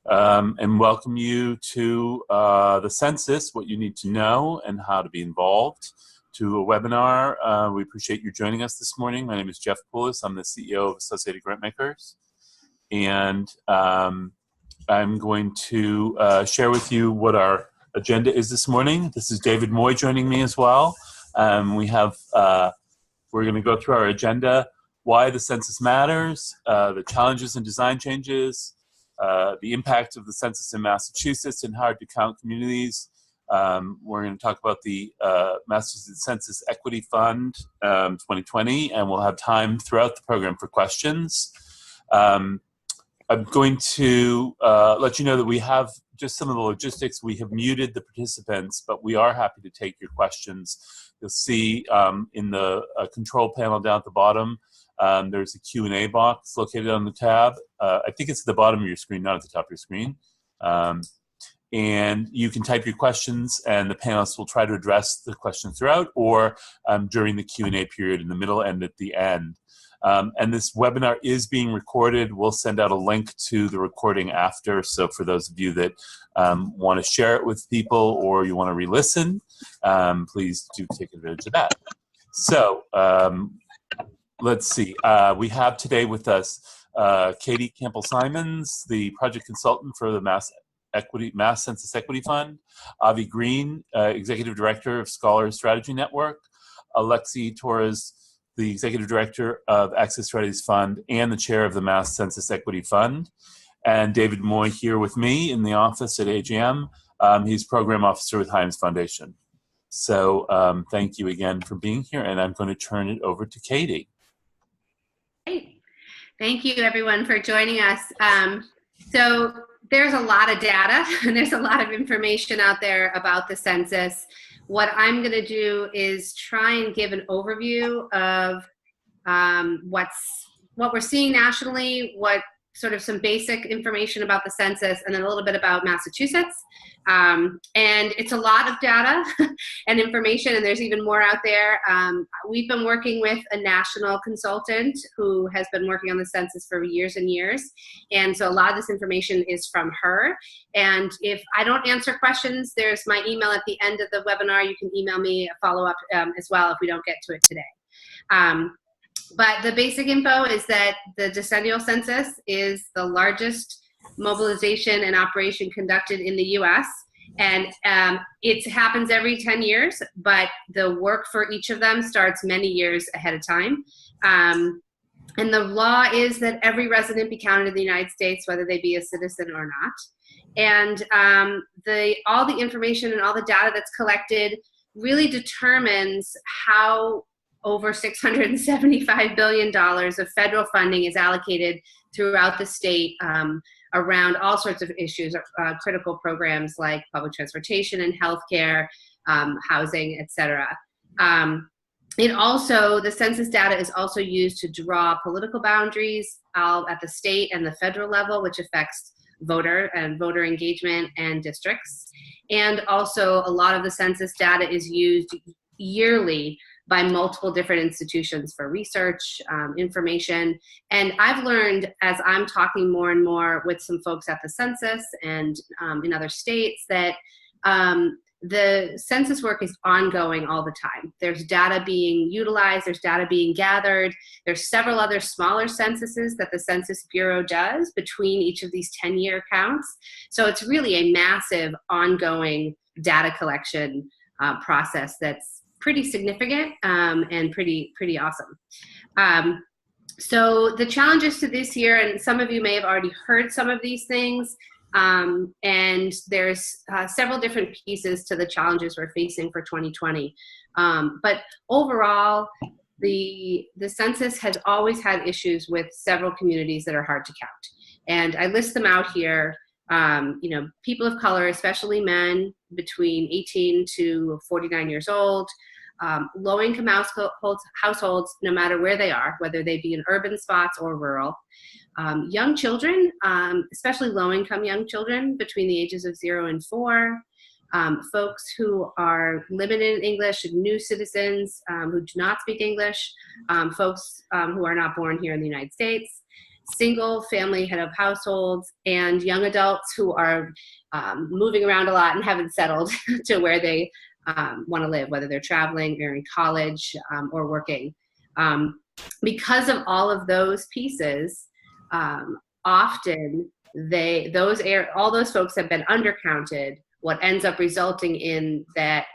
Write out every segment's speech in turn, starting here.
and welcome you to the census, what you need to know and how to be involved, to a webinar. We appreciate you joining us this morning. My name is Jeff Poulos. I'm the CEO of Associated Grantmakers. And I'm going to share with you what our agenda is this morning. This is David Moy joining me as well. We're going to go through our agenda, why the census matters, the challenges and design changes, the impact of the census in Massachusetts and hard-to-count communities. We're going to talk about the Massachusetts Census Equity Fund 2020, and we'll have time throughout the program for questions. I'm going to let you know that we have just some of the logistics. We have muted the participants, but we are happy to take your questions. You'll see in the control panel down at the bottom, there's a Q&A box located on the tab. I think it's at the bottom of your screen, not at the top of your screen. And you can type your questions, and the panelists will try to address the questions throughout or during the Q&A period in the middle and at the end. And this webinar is being recorded. We'll send out a link to the recording after. So for those of you that want to share it with people or you want to re-listen, please do take advantage of that. So let's see. We have today with us Katie Campbell Simons, the project consultant for the Mass Census Equity Fund, Avi Green, Executive Director of Scholar Strategy Network, Alexie Torres, the Executive Director of Access Strategies Fund and the Chair of the Mass Census Equity Fund, and David Moy here with me in the office at AGM. He's Program Officer with Hyams Foundation. So thank you again for being here, and I'm going to turn it over to Katie. Great. Thank you, everyone, for joining us. So there's a lot of data and there's a lot of information out there about the census. What I'm going to do is try and give an overview of what we're seeing nationally, what sort of some basic information about the census, and then a little bit about Massachusetts. And it's a lot of data and information, and there's even more out there. We've been working with a national consultant who has been working on the census for years and years. And so a lot of this information is from her. And if I don't answer questions, there's my email at the end of the webinar. You can email me a follow-up as well if we don't get to it today. But the basic info is that the decennial census is the largest mobilization and operation conducted in the U.S. And it happens every 10 years, but the work for each of them starts many years ahead of time. And the law is that every resident be counted in the United States, whether they be a citizen or not. And all the information and all the data that's collected really determines how over $675 billion of federal funding is allocated throughout the state around all sorts of issues, critical programs like public transportation and healthcare, housing, etc. The census data is also used to draw political boundaries at the state and the federal level, which affects voter engagement and districts. And also a lot of the census data is used yearly by multiple different institutions for research, information. And I've learned as I'm talking more and more with some folks at the census and in other states that the census work is ongoing all the time. There's data being utilized, there's data being gathered. There's several other smaller censuses that the Census Bureau does between each of these 10-year counts. So it's really a massive ongoing data collection process that's pretty significant and pretty awesome. So the challenges to this year, and some of you may have already heard some of these things, and there's several different pieces to the challenges we're facing for 2020. But overall, the census has always had issues with several communities that are hard to count. And I list them out here. People of color, especially men between 18 to 49 years old, low-income households, no matter where they are, whether they be in urban spots or rural, young children, especially low-income young children between the ages of 0 and 4, folks who are limited in English, new citizens who do not speak English, folks who are not born here in the United States, single family head of households and young adults who are moving around a lot and haven't settled to where they want to live, whether they're traveling or in college or working. Because of all of those pieces, often all those folks have been undercounted. What ends up resulting in that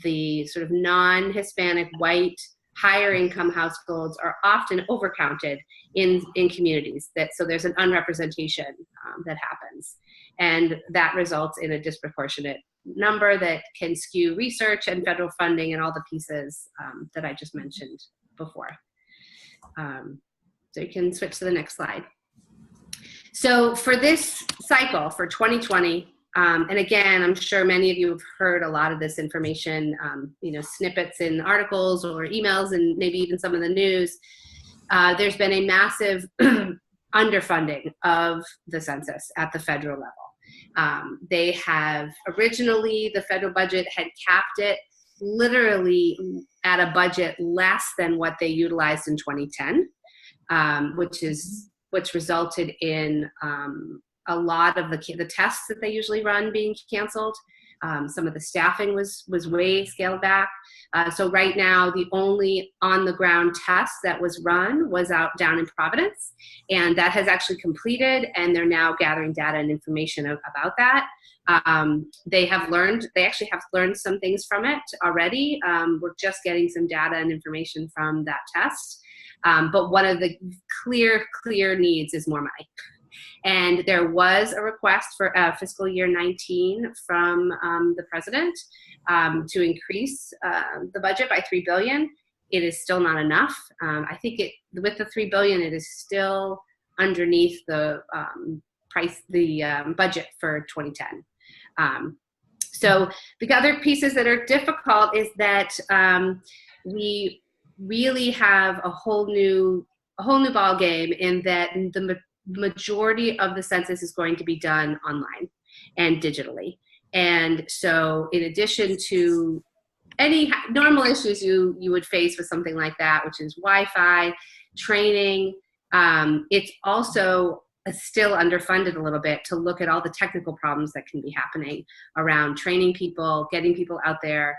the sort of non-Hispanic, white, higher income households are often overcounted in communities. So there's an unrepresentation that happens. And that results in a disproportionate number that can skew research and federal funding and all the pieces that I just mentioned before. So you can switch to the next slide. So for this cycle, for 2020, and again, I'm sure many of you have heard a lot of this information, snippets in articles or emails and maybe even some of the news. There's been a massive underfunding of the census at the federal level. They have originally, the federal budget had capped it literally at a budget less than what they utilized in 2010, which resulted in a lot of the tests that they usually run being canceled. Some of the staffing was way scaled back. So right now, the only on-the-ground test that was run was down in Providence, and that has actually completed, and they're now gathering data and information about that. They actually have learned some things from it already. We're just getting some data and information from that test. But one of the clear needs is more money. And there was a request for fiscal year 19 from the president to increase the budget by $3 billion. It is still not enough. I think with the $3 billion, it is still underneath the budget for 2010. So the other pieces that are difficult is that we really have a whole new ball game in that the majority of the census is going to be done online and digitally. And so in addition to any normal issues you would face with something like that, which is Wi-Fi, training, it's also still underfunded a little bit to look at all the technical problems that can be happening around training people, getting people out there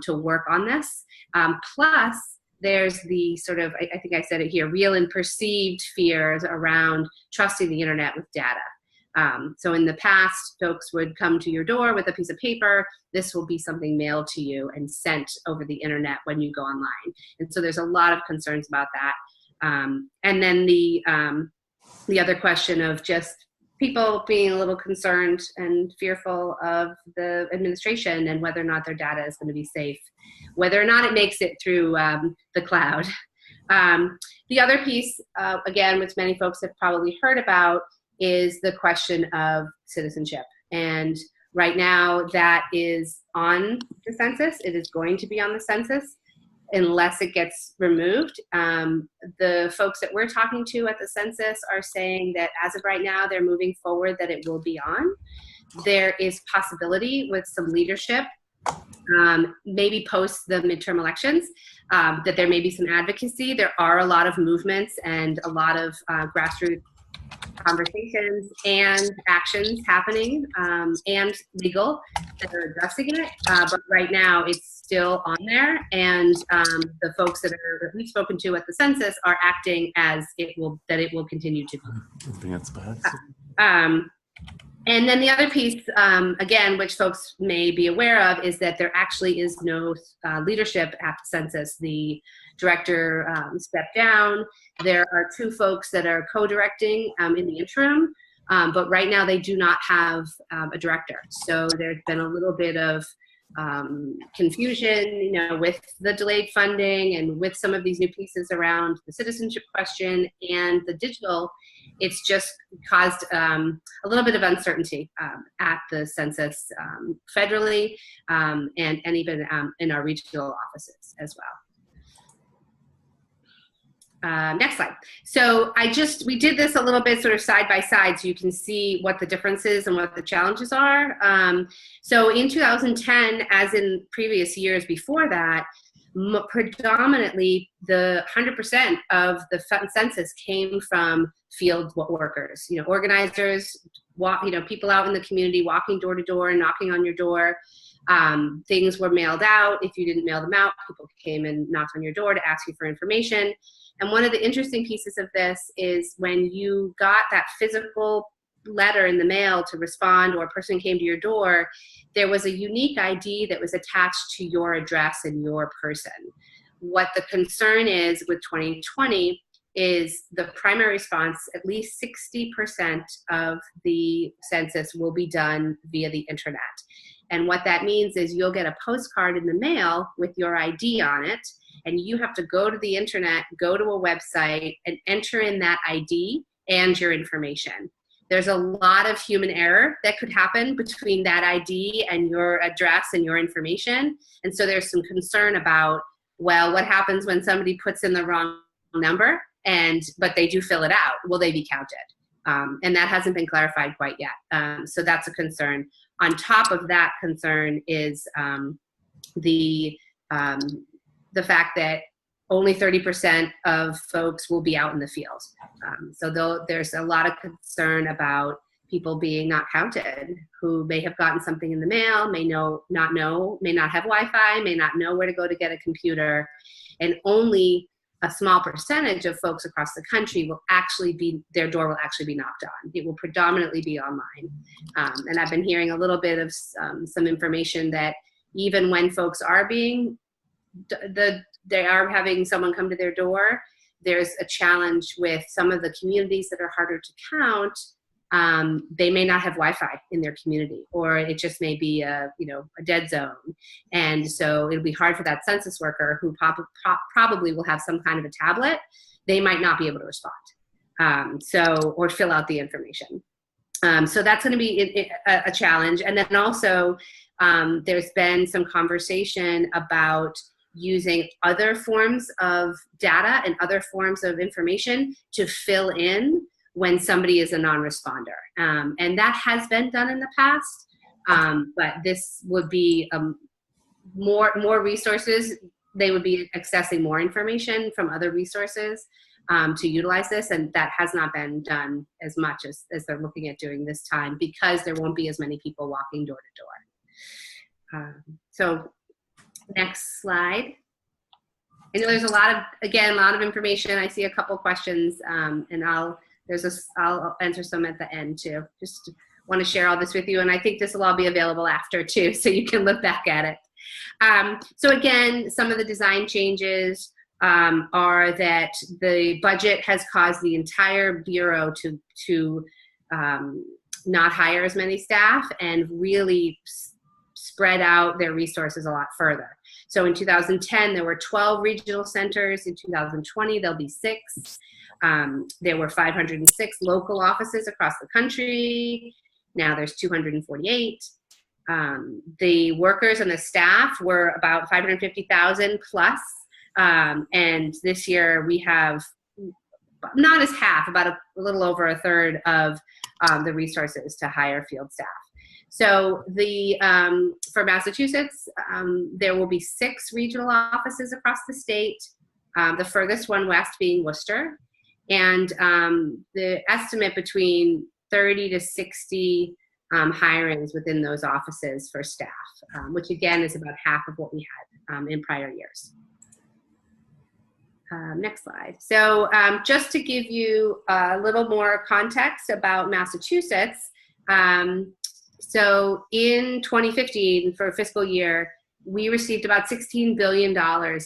to work on this. Plus, there's the sort of, I think I said it here, real and perceived fears around trusting the internet with data. So in the past, folks would come to your door with a piece of paper. This will be something mailed to you and sent over the internet when you go online. And so there's a lot of concerns about that. And then the other question of just people being a little concerned and fearful of the administration and whether or not their data is going to be safe, whether or not it makes it through the cloud. The other piece, again, which many folks have probably heard about, is the question of citizenship. And right now that is on the census. It is going to be on the census unless it gets removed. The folks that we're talking to at the census are saying that as of right now, they're moving forward that it will be on. There is possibility with some leadership, maybe post the midterm elections, that there may be some advocacy. There are a lot of movements and a lot of grassroots conversations and actions happening and legal that are addressing it. But right now it's still on there, and the folks that we've spoken to at the census are acting as it will continue to be. And then the other piece, again, which folks may be aware of, is that there actually is no leadership at the census. The director stepped down. There are two folks that are co-directing in the interim, but right now they do not have a director. So there's been a little bit of confusion, with the delayed funding and with some of these new pieces around the citizenship question and the digital. It's just caused a little bit of uncertainty at the census federally and even in our regional offices as well. Next slide. So we did this a little bit sort of side by side so you can see what the differences and what the challenges are. So in 2010, as in previous years before that, predominantly the 100% of the census came from field workers, organizers, people out in the community walking door to door, knocking on your door. Things were mailed out. If you didn't mail them out, people came and knocked on your door to ask you for information. And one of the interesting pieces of this is when you got that physical letter in the mail to respond, or a person came to your door, there was a unique ID that was attached to your address and your person. What the concern is with 2020 is the primary response, at least 60% of the census will be done via the internet. And what that means is you'll get a postcard in the mail with your ID on it, and you have to go to the internet, go to a website, and enter in that ID and your information. There's a lot of human error that could happen between that ID and your address and your information. And so there's some concern about, well, what happens when somebody puts in the wrong number, but they do fill it out? Will they be counted? And that hasn't been clarified quite yet. So that's a concern. On top of that concern is the fact that only 30% of folks will be out in the field. So there's a lot of concern about people being not counted, who may have gotten something in the mail, may not have Wi-Fi, may not know where to go to get a computer, and only a small percentage of folks across the country their door will actually be knocked on. It will predominantly be online. And I've been hearing a little bit of some information that even when folks are they are having someone come to their door, there's a challenge with some of the communities that are harder to count. They may not have Wi-Fi in their community, or it just may be a dead zone. And so it'll be hard for that census worker, who probably will have some kind of a tablet. They might not be able to respond, or fill out the information. So that's going to be a challenge. And then also there's been some conversation about using other forms of data and other forms of information to fill in when somebody is a non-responder. And that has been done in the past, but this would be more resources. They would be accessing more information from other resources to utilize this, and that has not been done as much as they're looking at doing this time, because there won't be as many people walking door to door. So next slide. I know there's a lot of information. I see a couple questions, and I'll answer some at the end too. Just want to share all this with you, and I think this will all be available after too, so you can look back at it. So again, some of the design changes are that the budget has caused the entire Bureau to not hire as many staff and really spread out their resources a lot further. So in 2010, there were 12 regional centers. In 2020, there'll be 6. There were 506 local offices across the country. Now there's 248. The workers and the staff were about 550,000 plus. And this year we have not as half, about a little over a third of the resources to hire field staff. So for Massachusetts, there will be 6 regional offices across the state, the furthest one west being Worcester. And the estimate between 30 to 60 hirings within those offices for staff, which again is about half of what we had in prior years. Next slide. So just to give you a little more context about Massachusetts, so in 2015, for a fiscal year, we received about $16 billion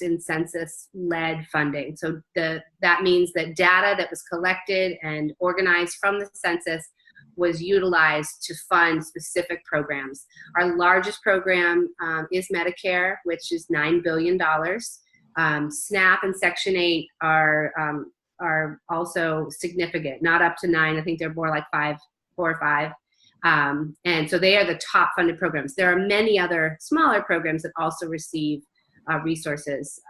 in census-led funding. So that means that data that was collected and organized from the census was utilized to fund specific programs. Our largest program is Medicare, which is $9 billion. SNAP and Section 8 are also significant, not up to 9. I think they're more like 4 or 5. And so they are the top funded programs. There are many other smaller programs that also receive resources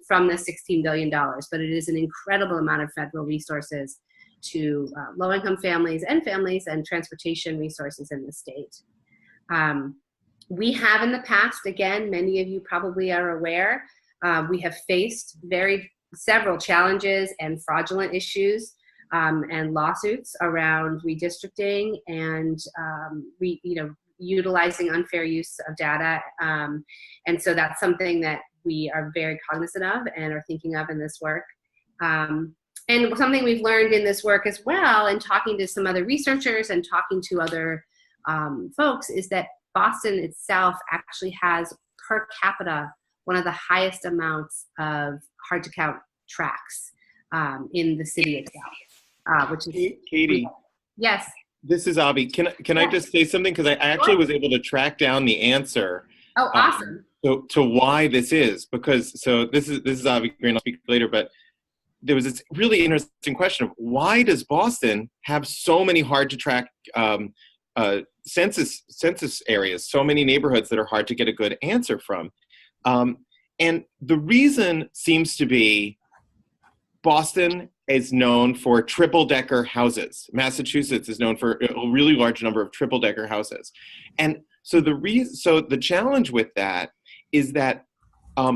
from the $16 billion, but it is an incredible amount of federal resources to low-income families and transportation resources in the state. We have in the past, again, many of you probably are aware, We have faced several challenges and fraudulent issues and lawsuits around redistricting and utilizing unfair use of data. And so that's something that we are very cognizant of and are thinking of in this work. And something we've learned in this work as well, and talking to some other researchers and talking to other folks, is that Boston itself actually has per capita one of the highest amounts of hard to count tracts in the city itself, which is Katie. Yes. This is Avi. Can I just say something? Because I actually was able to track down the answer. Oh, awesome. To why this is, because this is Avi Green. I'll speak later, but there was this really interesting question of why does Boston have so many hard to track census areas, so many neighborhoods that are hard to get a good answer from, and the reason seems to be Boston is known for triple-decker houses. Massachusetts is known for a really large number of triple-decker houses, and so the challenge with that is that a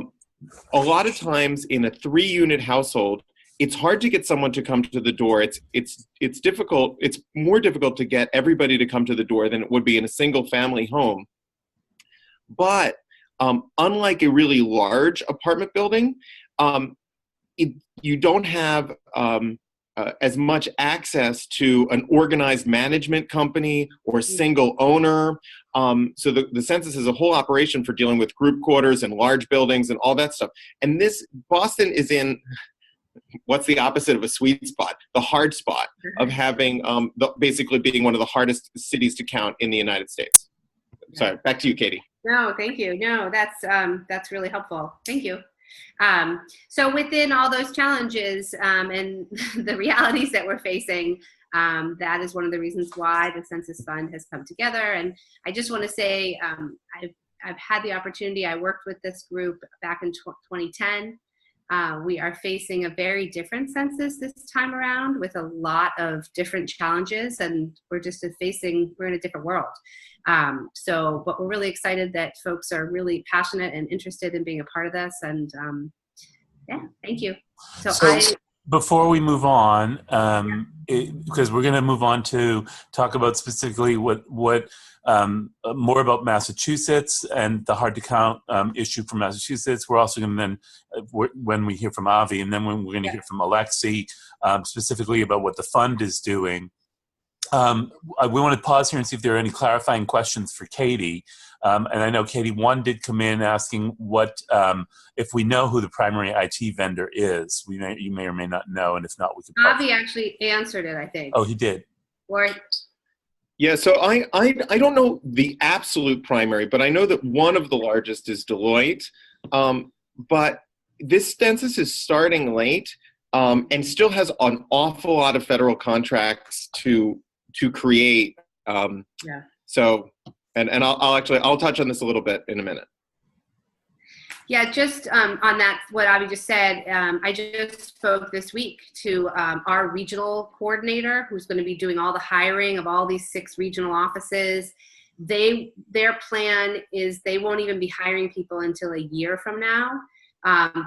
lot of times in a 3-unit household, it's hard to get someone to come to the door. It's difficult. It's more difficult to get everybody to come to the door than it would be in a single family home. But unlike a really large apartment building, you don't have as much access to an organized management company or single owner. So the census is a whole operation for dealing with group quarters and large buildings and all that stuff. And Boston is in, what's the opposite of a sweet spot? The hard spot of having, basically being one of the hardest cities to count in the United States. Sorry, back to you, Katie. No, thank you. No, that's really helpful. Thank you. So within all those challenges and the realities that we're facing, that is one of the reasons why the Census Fund has come together. And I just want to say I've had the opportunity, I worked with this group back in 2010. We are facing a very different census this time around with a lot of different challenges, and we're in a different world. But we're really excited that folks are really passionate and interested in being a part of this. And thank you. So before we move on, because we're going to move on to talk about specifically what more about Massachusetts and the hard to count issue from Massachusetts. We're also going to then, when we hear from Avi, and then when we're going to hear from Alexie, specifically about what the fund is doing. We want to pause here and see if there are any clarifying questions for Katie. And I know, Katie, one did come in asking if we know who the primary IT vendor is. You may or may not know, and if not, we could. Avi actually answered it, I think. Oh, he did. Yeah, so I don't know the absolute primary, but I know that one of the largest is Deloitte. But this census is starting late and still has an awful lot of federal contracts to create. So, and I'll touch on this a little bit in a minute. Yeah, just on that, what Avi just said, I just spoke this week to our regional coordinator who's going to be doing all the hiring of all these 6 regional offices. Their plan is they won't even be hiring people until a year from now,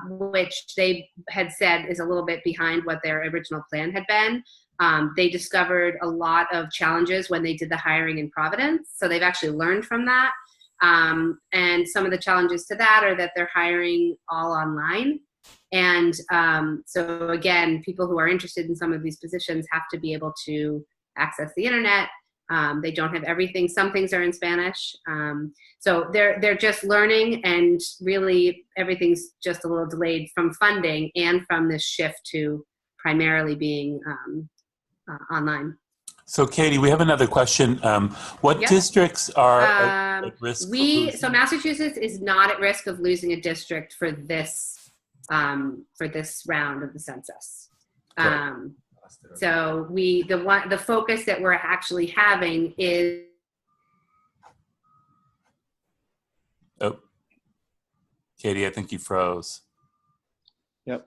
which they had said is a little bit behind what their original plan had been. They discovered a lot of challenges when they did the hiring in Providence, so they've actually learned from that. And some of the challenges to that are that they're hiring all online. And so again, people who are interested in some of these positions have to be able to access the internet. They don't have everything. Some things are in Spanish. So they're just learning, and really everything's just a little delayed from funding and from this shift to primarily being online. So, Katie, we have another question. What districts are at risk? So Massachusetts is not at risk of losing a district for this round of the census. So the focus that we're actually having is. Oh, Katie, I think you froze. Yep.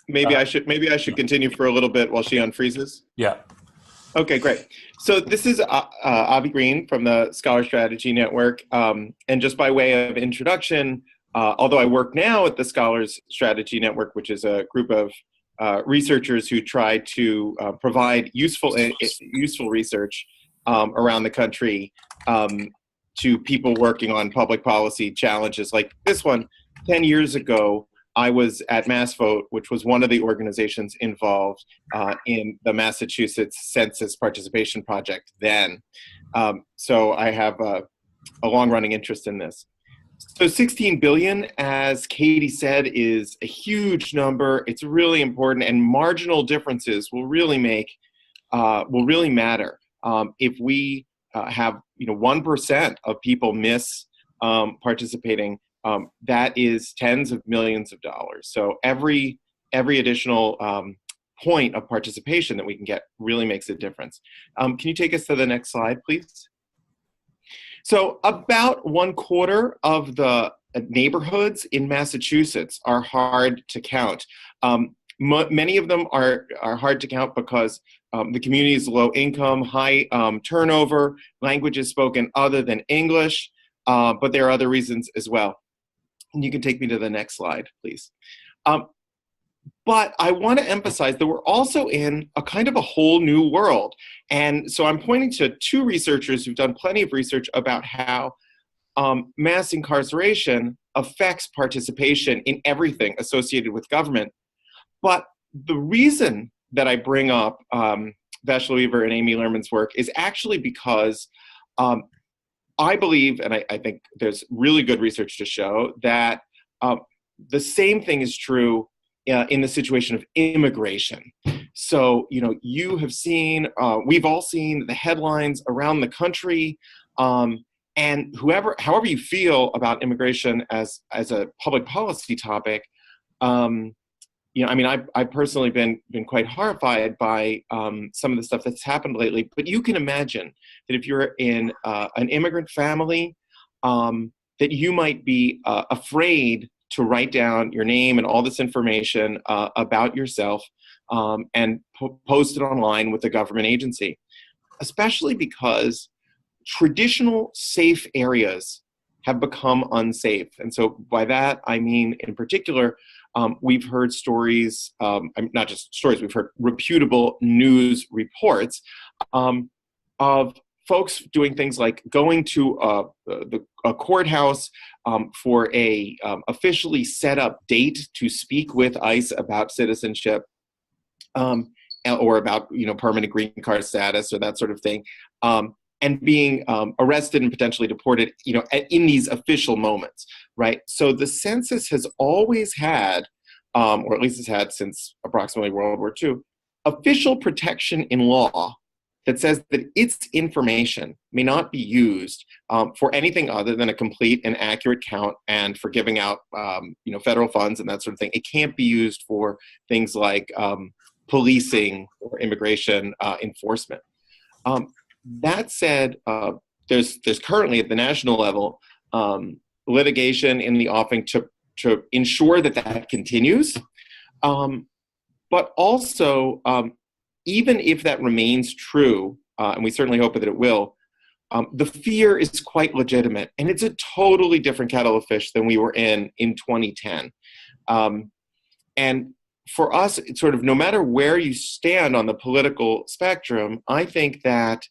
Maybe I should continue for a little bit while she unfreezes. Yeah. Okay, great. So this is Avi Green from the Scholar Strategy Network. And just by way of introduction, although I work now at the Scholars Strategy Network, which is a group of researchers who try to provide useful research around the country to people working on public policy challenges like this one. 10 years ago, I was at MassVote, which was one of the organizations involved in the Massachusetts Census Participation Project then. So I have a long-running interest in this. So 16 billion, as Katie said, is a huge number. It's really important, and marginal differences will really matter. If we have 1% of people miss participating, that is tens of millions of dollars. So every additional point of participation that we can get really makes a difference. Can you take us to the next slide, please? So about 1/4 of the neighborhoods in Massachusetts are hard to count. Many of them are hard to count because the community is low income, high turnover, languages spoken other than English, but there are other reasons as well. And you can take me to the next slide, please. But I want to emphasize that we're also in a kind of a whole new world. And so I'm pointing to two researchers who've done plenty of research about how mass incarceration affects participation in everything associated with government. But the reason that I bring up Vashla Weaver and Amy Lerman's work is actually because I believe, and I think there's really good research to show, that the same thing is true in the situation of immigration. So, you have seen, we've all seen the headlines around the country, and however you feel about immigration as a public policy topic, I've personally been quite horrified by some of the stuff that's happened lately. But you can imagine that if you're in an immigrant family, that you might be afraid to write down your name and all this information about yourself and post it online with a government agency, especially because traditional safe areas have become unsafe. And so by that, I mean, in particular, we've heard stories, not just stories, we've heard reputable news reports of folks doing things like going to a courthouse for a officially set up date to speak with ICE about citizenship or about permanent green card status or that sort of thing, and being arrested and potentially deported in these official moments, right? So the census has always had, or at least has had since approximately World War II, official protection in law that says that its information may not be used for anything other than a complete and accurate count and for giving out federal funds and that sort of thing. It can't be used for things like policing or immigration enforcement. That said, there's currently at the national level litigation in the offing to ensure that continues, but also even if that remains true, and we certainly hope that it will, the fear is quite legitimate, and it's a totally different kettle of fish than we were in 2010. And for us, it's sort of no matter where you stand on the political spectrum, I think that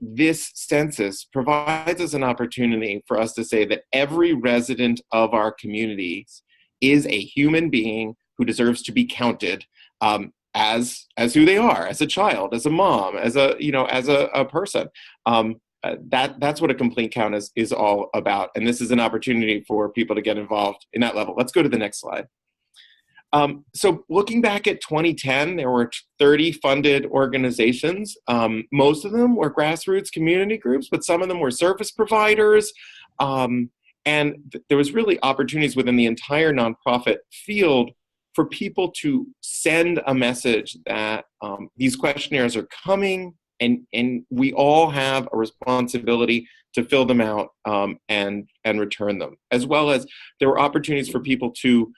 this census provides us an opportunity for us to say that every resident of our communities is a human being who deserves to be counted as who they are, as a child, as a mom, as a person. That's what a complete count is all about. And this is an opportunity for people to get involved in that level. Let's go to the next slide. So looking back at 2010, there were 30 funded organizations. Most of them were grassroots community groups, but some of them were service providers. And there was really opportunities within the entire nonprofit field for people to send a message that these questionnaires are coming, and we all have a responsibility to fill them out and return them. As well as there were opportunities for people to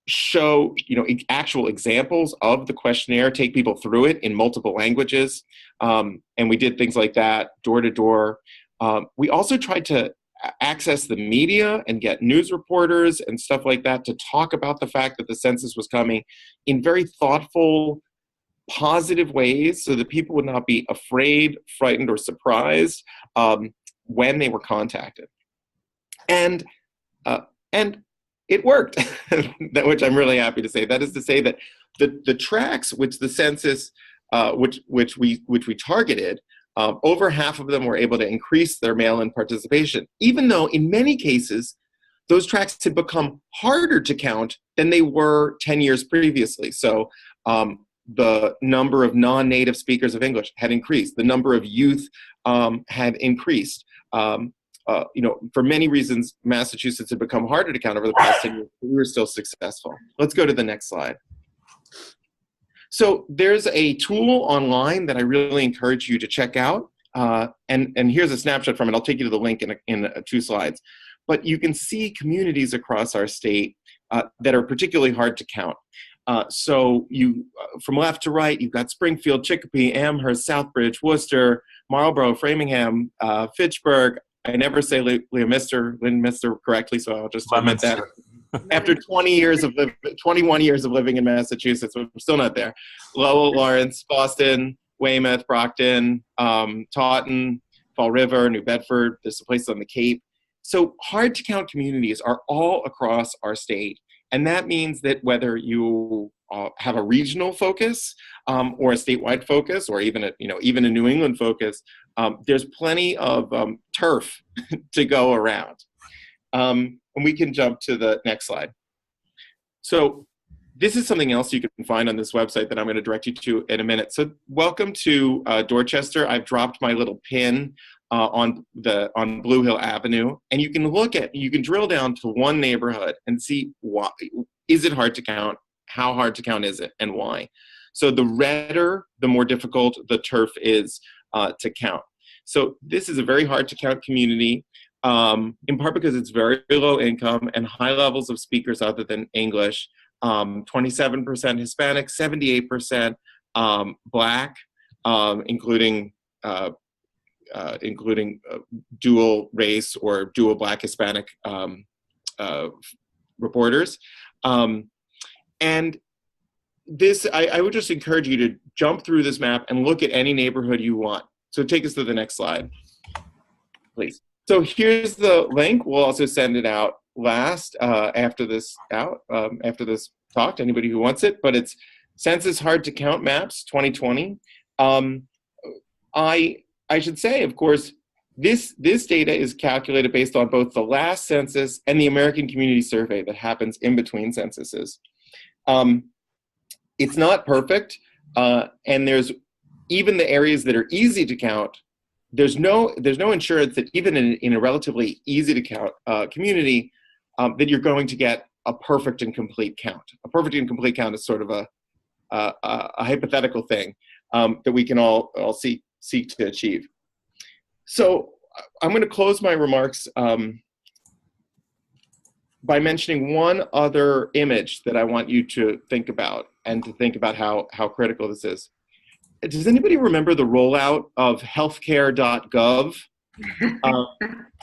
show actual examples of the questionnaire, take people through it in multiple languages, and we did things like that door to door. We also tried to access the media and get news reporters and stuff like that to talk about the fact that the census was coming in very thoughtful, positive ways so that people would not be afraid, frightened, or surprised when they were contacted. And it worked, which I'm really happy to say. That is to say that the tracks which the census, which we targeted, over half of them were able to increase their mail-in participation, even though in many cases those tracks had become harder to count than they were 10 years previously. So the number of non-native speakers of English had increased. The number of youth had increased. For many reasons, Massachusetts had become harder to count over the past 10 years, but we were still successful. Let's go to the next slide. So there's a tool online that I really encourage you to check out. And here's a snapshot from it. I'll take you to the link in 2 slides. But you can see communities across our state that are particularly hard to count. So you, from left to right, you've got Springfield, Chicopee, Amherst, Southbridge, Worcester, Marlborough, Framingham, Fitchburg. I never say Leominster correctly, so I'll just admit that. After 21 years of living in Massachusetts, I'm still not there. Lowell, Lawrence, Boston, Weymouth, Brockton, Taunton, Fall River, New Bedford. There's some places on the Cape. So hard to count communities are all across our state. And that means that whether you have a regional focus or a statewide focus, or even a New England focus, there's plenty of turf to go around. And we can jump to the next slide. So this is something else you can find on this website that I'm going to direct you to in a minute. So welcome to Dorchester. I've dropped my little pin on Blue Hill Avenue, and you can drill down to one neighborhood and see why. Is it hard to count? How hard to count is it, and why? So the redder, the more difficult the turf is to count. So this is a very hard to count community, in part because it's very low income and high levels of speakers other than English. 27% Hispanic, 78% Black, including dual race or dual Black Hispanic reporters. And this, I would just encourage you to jump through this map and look at any neighborhood you want. So take us to the next slide, please. So here's the link. We'll also send it out last after this talk to anybody who wants it. But it's Census Hard to Count Maps 2020. I should say, of course, this data is calculated based on both the last census and the American Community Survey that happens in between censuses. It's not perfect, and there's even the areas that are easy to count. There's no insurance that even in a relatively easy to count community that you're going to get a perfect and complete count. A perfect and complete count is sort of a hypothetical thing that we can all seek to achieve. So I'm going to close my remarks by mentioning one other image that I want you to think about, and to think about how critical this is. Does anybody remember the rollout of healthcare.gov?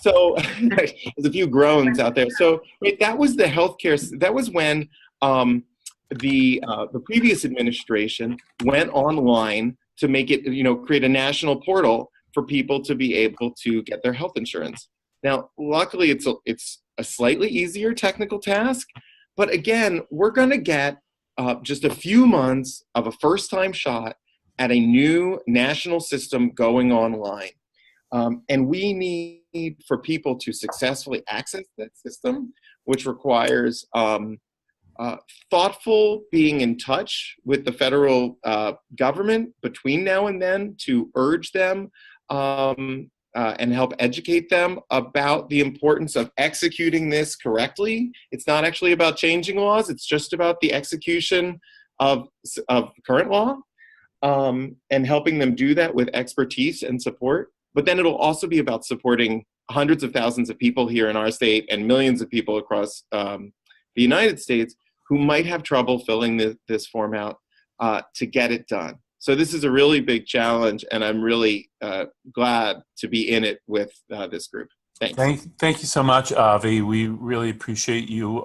So there's a few groans out there. So that was the healthcare. That was when the previous administration went online to make it, create a national portal for people to be able to get their health insurance. Now, luckily, it's a slightly easier technical task, but again, we're going to get just a few months of a first-time shot at a new national system going online. And we need for people to successfully access that system, which requires thoughtful being in touch with the federal government between now and then to urge them and help educate them about the importance of executing this correctly. It's not actually about changing laws, it's just about the execution of current law, and helping them do that with expertise and support. But then it'll also be about supporting hundreds of thousands of people here in our state and millions of people across the United States who might have trouble filling this form out to get it done. So this is a really big challenge, and I'm really glad to be in it with this group. Thanks. Thank you so much, Avi. We really appreciate you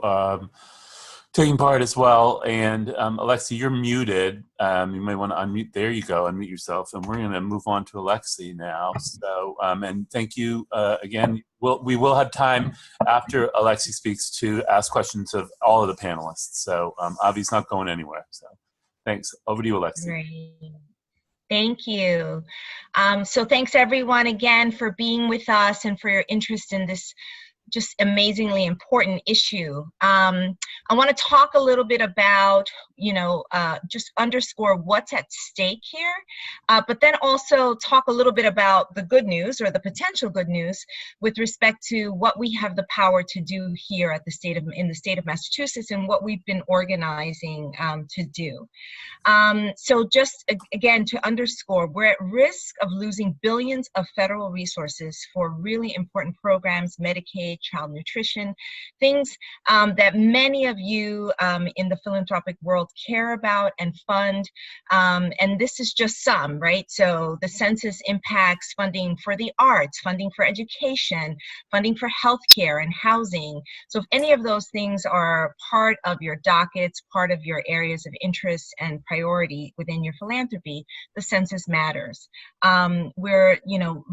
taking part as well. And Alexie, you're muted. You may want to unmute. There you go. Unmute yourself. And we're going to move on to Alexie now. So, and thank you again. We will have time after Alexie speaks to ask questions of all of the panelists. So Avi's not going anywhere. So thanks. Over to you, Alexie. Great. Thank you. So thanks everyone again for being with us and for your interest in this just amazingly important issue. I want to talk a little bit about, just underscore what's at stake here, but then also talk a little bit about the good news or the potential good news with respect to what we have the power to do here at in the state of Massachusetts and what we've been organizing to do. So just again, to underscore, we're at risk of losing billions of federal resources for really important programs, Medicaid, child nutrition, things that many of you in the philanthropic world care about and fund. And this is just some, right? So the census impacts funding for the arts, funding for education, funding for healthcare and housing. So if any of those things are part of your dockets, part of your areas of interest and priority within your philanthropy, the census matters. We're,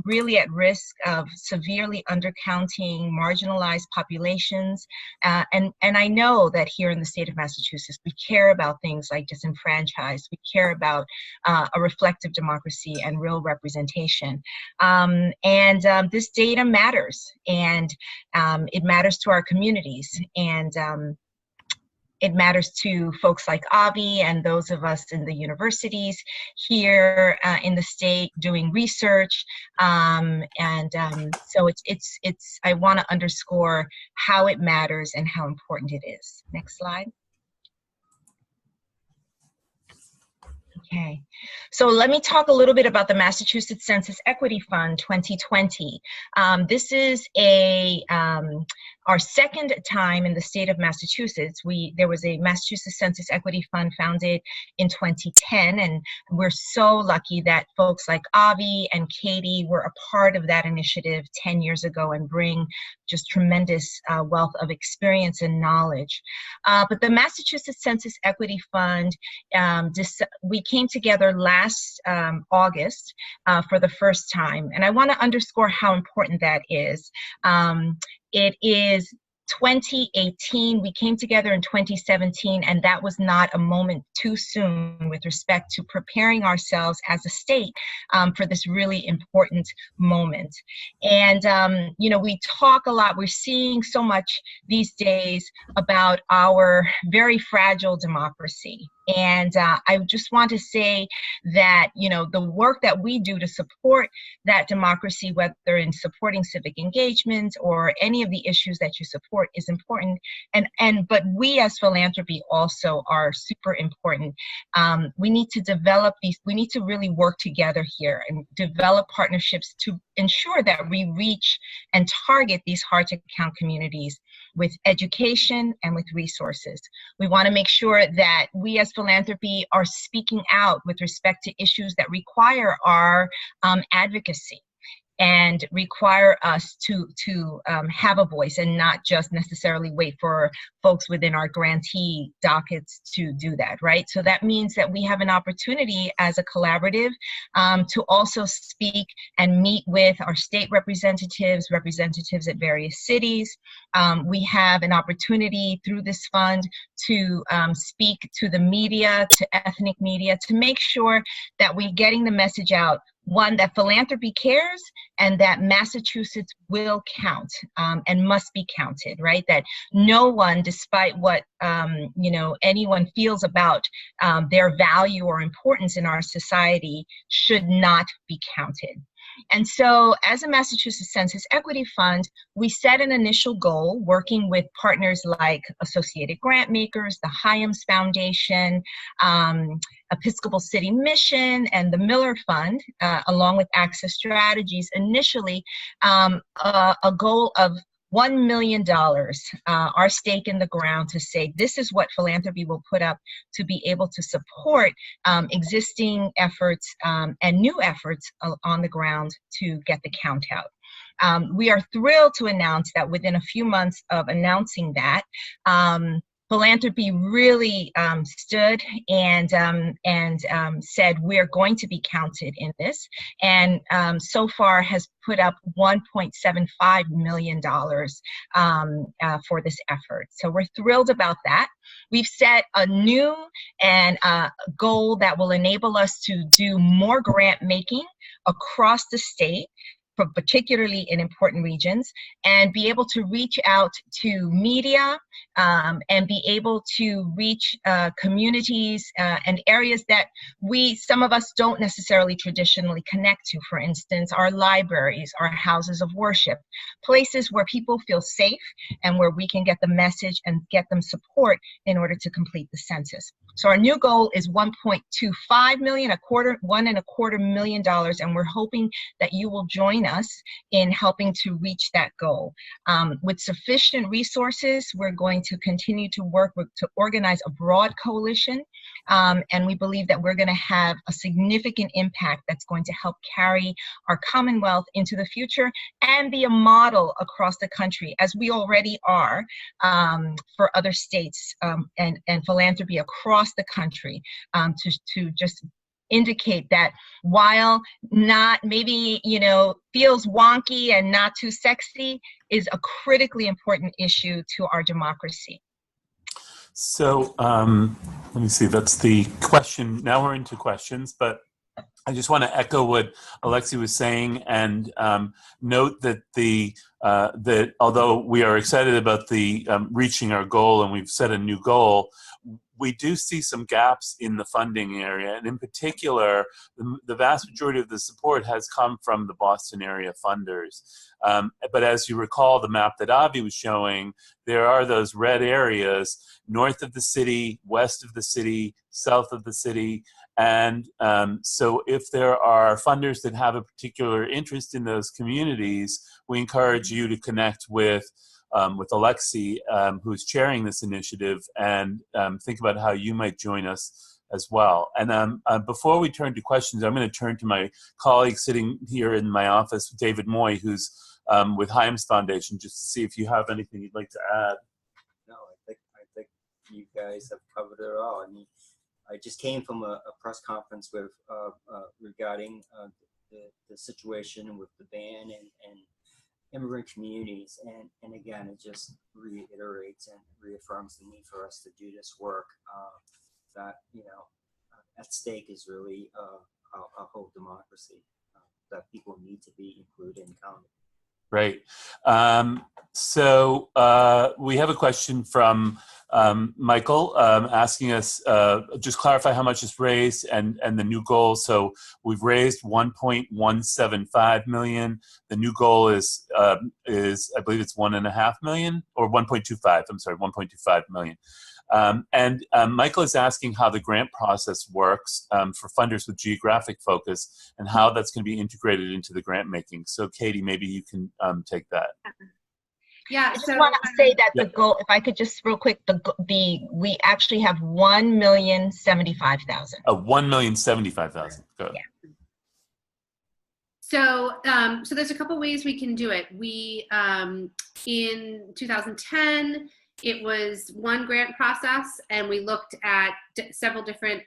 really at risk of severely undercounting marginalized populations. And I know that here in the state of Massachusetts, we care about things like disenfranchised. We care about a reflective democracy and real representation. This data matters, and it matters to our communities. And it matters to folks like Avi and those of us in the universities here in the state doing research. So I want to underscore how it matters and how important it is. Next slide. Okay, so let me talk a little bit about the Massachusetts Census Equity Fund 2020. This is our second time in the state of Massachusetts. There was a Massachusetts Census Equity Fund founded in 2010, and we're so lucky that folks like Avi and Katie were a part of that initiative 10 years ago and bring just tremendous wealth of experience and knowledge. But the Massachusetts Census Equity Fund, we came together last August for the first time, and I want to underscore how important that is. It is 2018, we came together in 2017, and that was not a moment too soon with respect to preparing ourselves as a state for this really important moment. And, we talk a lot, we're seeing so much these days about our very fragile democracy. And I just want to say that, the work that we do to support that democracy, whether in supporting civic engagement or any of the issues that you support, is important. But we as philanthropy also are super important. We need to develop we need to really work together here and develop partnerships to ensure that we reach and target these hard to count communities with education and with resources. We want to make sure that we as philanthropy are speaking out with respect to issues that require our advocacy and require us to have a voice and not just necessarily wait for folks within our grantee dockets to do that, right? So that means that we have an opportunity as a collaborative to also speak and meet with our state representatives at various cities. We have an opportunity through this fund to speak to the media, to ethnic media, to make sure that we're getting the message out. One, that philanthropy cares, and that Massachusetts will count and must be counted, right? That no one, despite what anyone feels about their value or importance in our society, should not be counted. And so as a Massachusetts Census Equity Fund, we set an initial goal working with partners like Associated Grantmakers, the Hyams Foundation, Episcopal City Mission, and the Miller Fund, along with Access Strategies, initially a goal of $1 million, our stake in the ground, to say this is what philanthropy will put up to be able to support existing efforts and new efforts on the ground to get the count out. We are thrilled to announce that within a few months of announcing that, philanthropy really stood and said we're going to be counted in this, and so far has put up $1.75 million for this effort. So we're thrilled about that. We've set a new and goal that will enable us to do more grant making across the state, particularly in important regions, and be able to reach out to media and be able to reach communities and areas that some of us don't necessarily traditionally connect to. For instance, our libraries, our houses of worship, places where people feel safe and where we can get the message and get them support in order to complete the census. So our new goal is $1.25 million, $1.25 million, and we're hoping that you will join us in helping to reach that goal. With sufficient resources, we're going to continue to work to organize a broad coalition, and we believe that we're going to have a significant impact that's going to help carry our Commonwealth into the future and be a model across the country, as we already are for other states and philanthropy across the country, to just indicate that while not maybe, feels wonky and not too sexy, is a critically important issue to our democracy. So let me see, that's the question. Now we're into questions, but I just want to echo what Alexie was saying and note that that although we are excited about the reaching our goal and we've set a new goal, we do see some gaps in the funding area, and in particular, the vast majority of the support has come from the Boston area funders. But as you recall, the map that Avi was showing, there are those red areas north of the city, west of the city, south of the city, and so if there are funders that have a particular interest in those communities, we encourage you to connect with Alexie, who's chairing this initiative, and think about how you might join us as well. And before we turn to questions, I'm going to turn to my colleague sitting here in my office, David Moy, who's with Hyams Foundation, just to see if you have anything you'd like to add. No, I think you guys have covered it all. I mean, I just came from a press conference with regarding the situation with the ban and immigrant communities, and again, it just reiterates and reaffirms the need for us to do this work. That at stake is really our whole democracy. That people need to be included and counted. Right. So we have a question from Michael asking us, just clarify how much is raised and the new goal. So we've raised 1.175 million. The new goal is I believe it's 1.5 million or 1.25. I'm sorry, 1.25 million. And Michael is asking how the grant process works for funders with geographic focus and how that's going to be integrated into the grant making. So Katie, maybe you can take that. Yeah, I just want to say that the goal, if I could just real quick, we actually have 1,075,000. 1,075,000. Good. Yeah. So there's a couple ways we can do it. We in 2010. It was one grant process, and we looked at several different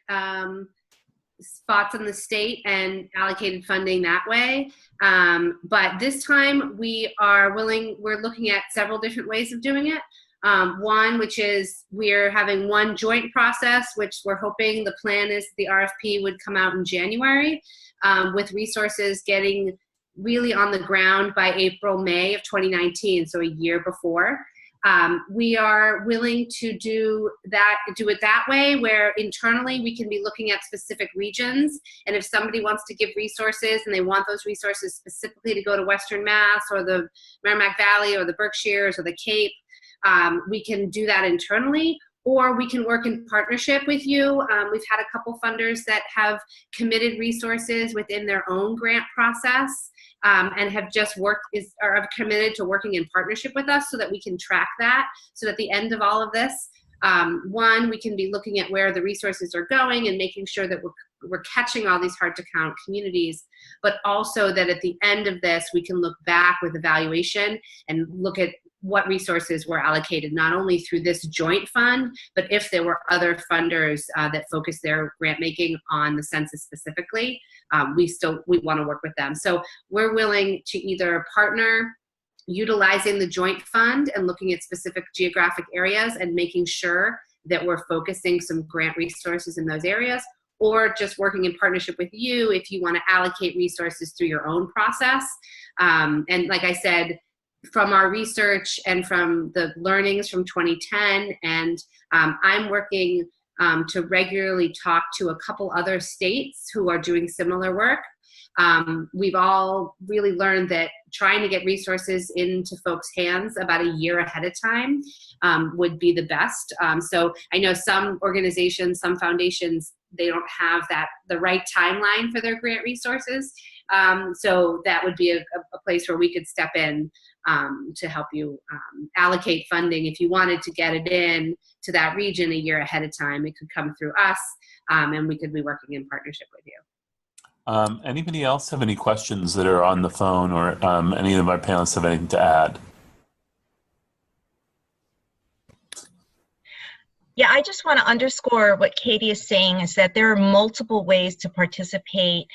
spots in the state and allocated funding that way. But this time we're looking at several different ways of doing it. One, which is we're having one joint process, which we're hoping the plan is the RFP would come out in January, with resources getting really on the ground by April, May of 2019, so a year before. We are willing to do it that way, where internally we can be looking at specific regions, and if somebody wants to give resources and they want those resources specifically to go to Western Mass or the Merrimack Valley or the Berkshires or the Cape, we can do that internally, or we can work in partnership with you. We've had a couple funders that have committed resources within their own grant process, and have just have committed to working in partnership with us so that we can track that. So at the end of all of this, one, we can be looking at where the resources are going and making sure that we're we're catching all these hard to count communities, but also that at the end of this, we can look back with evaluation and look at what resources were allocated, not only through this joint fund, but if there were other funders that focus their grant making on the census specifically, we want to work with them. So we're willing to either partner utilizing the joint fund and looking at specific geographic areas and making sure that we're focusing some grant resources in those areas, or just working in partnership with you if you want to allocate resources through your own process. And like I said, from our research and from the learnings from 2010, and I'm working to regularly talk to a couple other states who are doing similar work. We've all really learned that trying to get resources into folks' hands about a year ahead of time would be the best. So I know some organizations, some foundations, they don't have the right timeline for their grant resources. So that would be a place where we could step in to help you allocate funding. If you wanted to get it in to that region a year ahead of time, it could come through us, and we could be working in partnership with you. Anybody else have any questions that are on the phone, or any of our panelists have anything to add? Yeah, I just want to underscore what Katie is saying, is that there are multiple ways to participate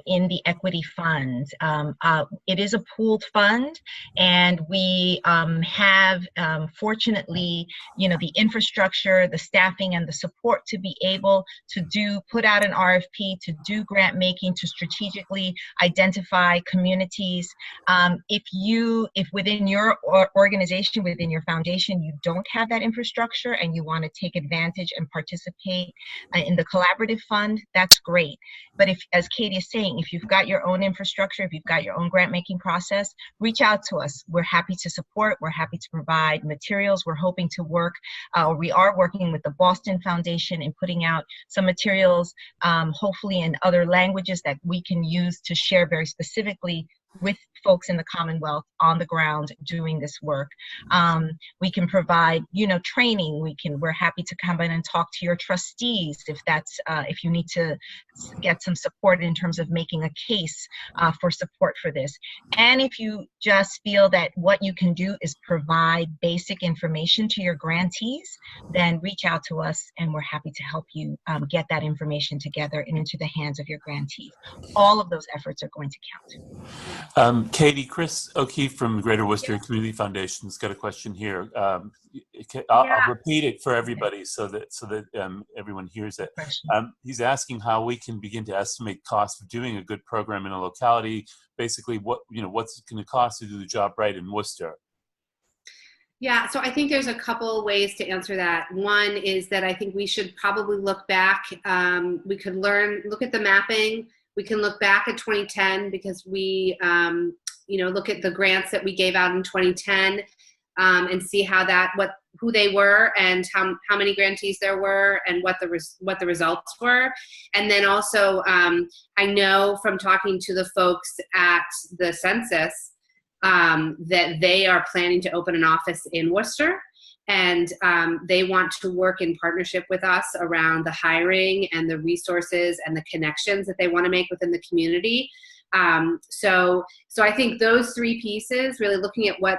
in the equity fund. It is a pooled fund, and we have, fortunately, the infrastructure, the staffing, and the support to be able to put out an RFP, to do grant making, to strategically identify communities. If within your organization, within your foundation, you don't have that infrastructure and you want to take advantage and participate in the collaborative fund, that's great. But if, as Katie is saying, if you've got your own infrastructure, if you've got your own grant making process, reach out to us. We're happy to support. We're happy to provide materials. We're hoping to work, we are working with the Boston Foundation in putting out some materials, hopefully in other languages that we can use to share very specifically with folks in the Commonwealth on the ground doing this work. We can provide, training. We're happy to come in and talk to your trustees if you need to get some support in terms of making a case for support for this. And if you just feel that what you can do is provide basic information to your grantees, then reach out to us and we're happy to help you get that information together and into the hands of your grantees. All of those efforts are going to count. Katie, Chris O'Keefe from Greater Worcester Community Foundation has got a question here. I'll repeat it for everybody so that everyone hears it. He's asking how we can begin to estimate costs for doing a good program in a locality. Basically, what's it going to cost to do the job right in Worcester? Yeah, so I think there's a couple ways to answer that. One is that I think we should probably look back. We could look at the mapping. We can look back at 2010 because we, look at the grants that we gave out in 2010 and see who they were and how many grantees there were and what the results were. And then also, I know from talking to the folks at the census that they are planning to open an office in Worcester. And they want to work in partnership with us around the hiring and the resources and the connections that they want to make within the community. So I think those three pieces, really looking at what